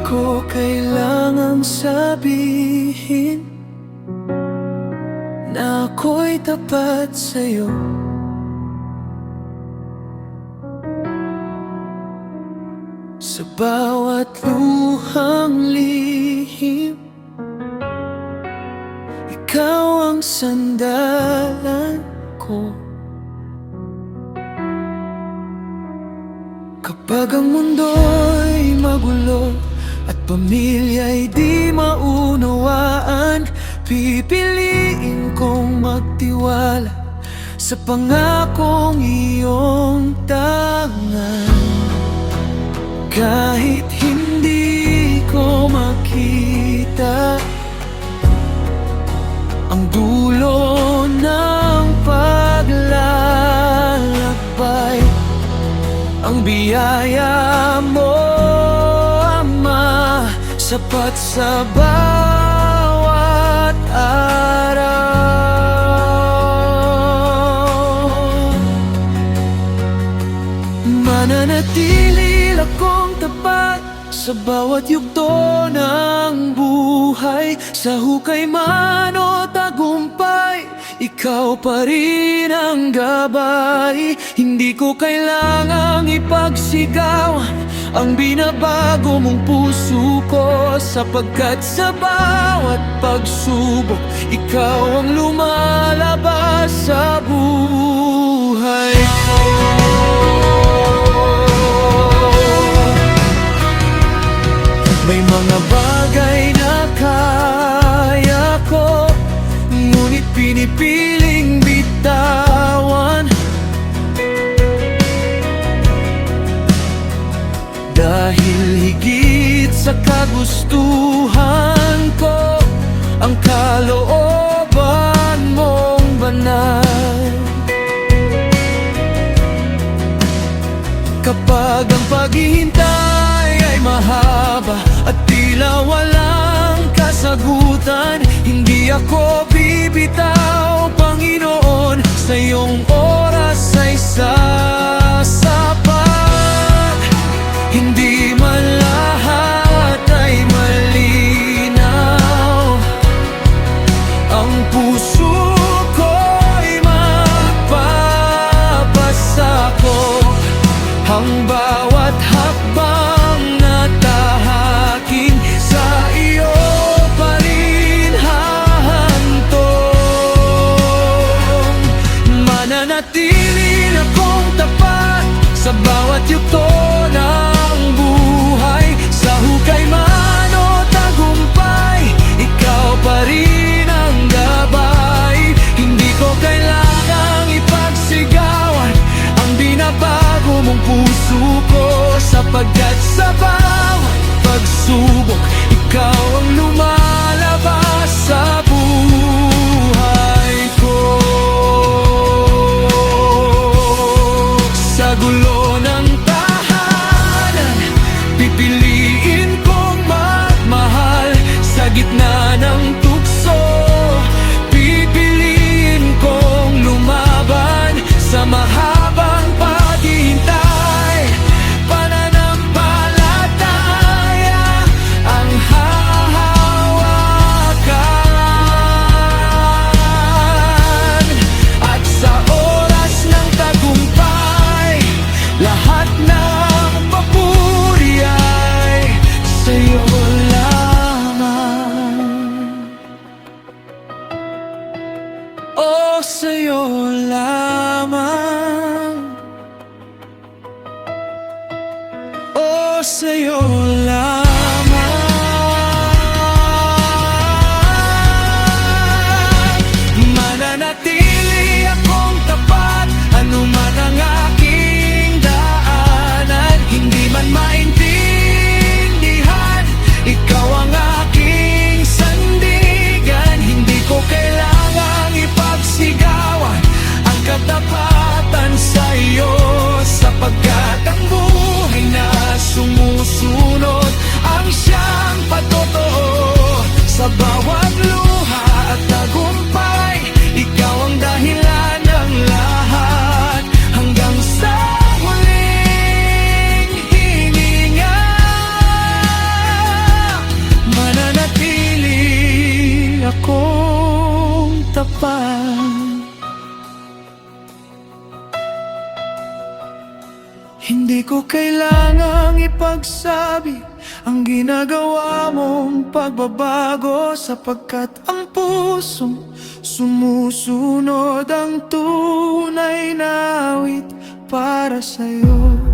ko kailangang sabihin na ako'y tapat sa'yo. Sa bawat luhang lihim, ikaw ang sandalan ko. Kapag ang mundo'y magulo at pamilya'y di maunawaan, pipiliin kong magtiwala sa pangakong iyong tangan. Kahit hindi ko makita ang dulo ng paglalakbay, ang biyaya mo, Ama, sapat sa bawat araw. Mananatili akong tapat sa bawat yugto ng buhay, sa hukay man o tagumpay, ikaw pa rin ang gabay. Hindi ko kailangang ipagsigaw ang binabago mong puso ko, sapagkat sa bawat pagsubok, ikaw ang lumalabas sa buhay ko. May mga bagay na kaya ko, ngunit pinipiling bitawan, dahil higit sa kagustuhan ko ang kalooban mong banal. Kapag ang paghihintay ay mahaba at tila walang kasagutan, hindi ako bibitaw, Panginoon, sa iyong oras ay sasapat. Hindi man lahat ay malinaw, ang puso ko'y magpapasakop, ang bawat hakbang na tahaking sa iyo pa rin hahantong. Mananatili akong tapat Hindi ko kailangang ipagsabi ang ginagawa mong pagbabago, sapagkat ang pusong sumusunod ang tunay na awit para sa'yo.